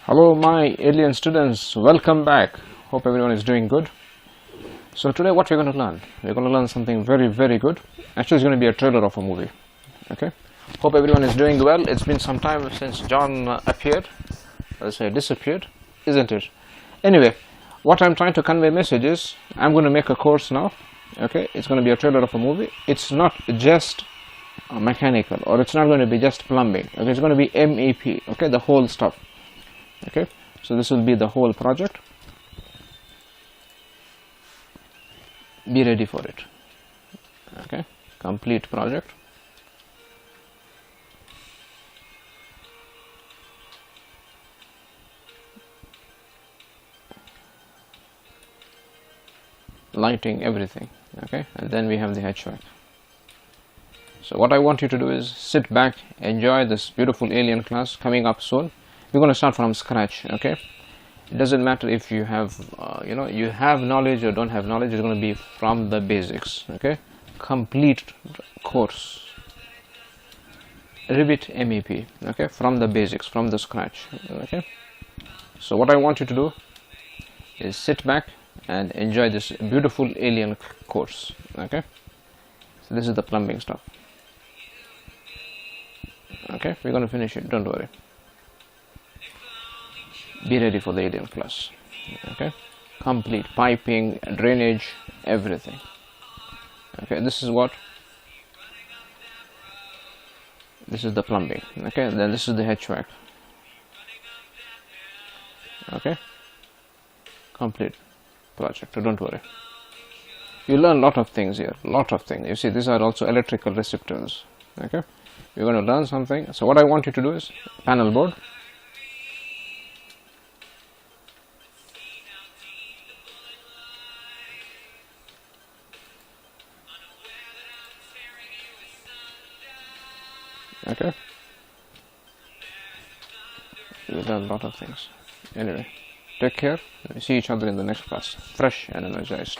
Hello my alien students, welcome back. Hope everyone is doing good. So today what we're going to learn? We're going to learn something very good. Actually it's going to be a trailer of a movie. Okay. Hope everyone is doing well. It's been some time since John appeared. Let's say disappeared, isn't it? Anyway, what I'm trying to convey message is I'm going to make a course now. Okay, it's going to be a trailer of a movie. It's not just mechanical, or it's not going to be just plumbing. Okay, it's going to be MEP. Okay, the whole stuff. Okay, so this will be the whole project. Be ready for it. Okay, complete project. Lighting, everything. Okay, and then we have the HVAC. So what I want you to do is sit back, enjoy this beautiful alien class coming up soon. We're going to start from scratch. Okay, it doesn't matter if you have you have knowledge or don't have knowledge. It's going to be from the basics. Okay, complete course, Revit MEP. Okay, from the basics, from the scratch. Okay, so what I want you to do is sit back and enjoy this beautiful alien course. Okay, so this is the plumbing stuff. Okay, we're going to finish it, don't worry. Be ready for the alien class. Okay, complete piping, drainage, everything. Okay, this is the plumbing. Okay, then this is the HVAC. Okay, complete project, so don't worry. You learn a lot of things here, lot of things. You see, these are also electrical receptors. Okay, you're going to learn something. So what I want you to do is panel board. Okay, you learn a lot of things. Anyway, take care. We see each other in the next class, fresh and energized.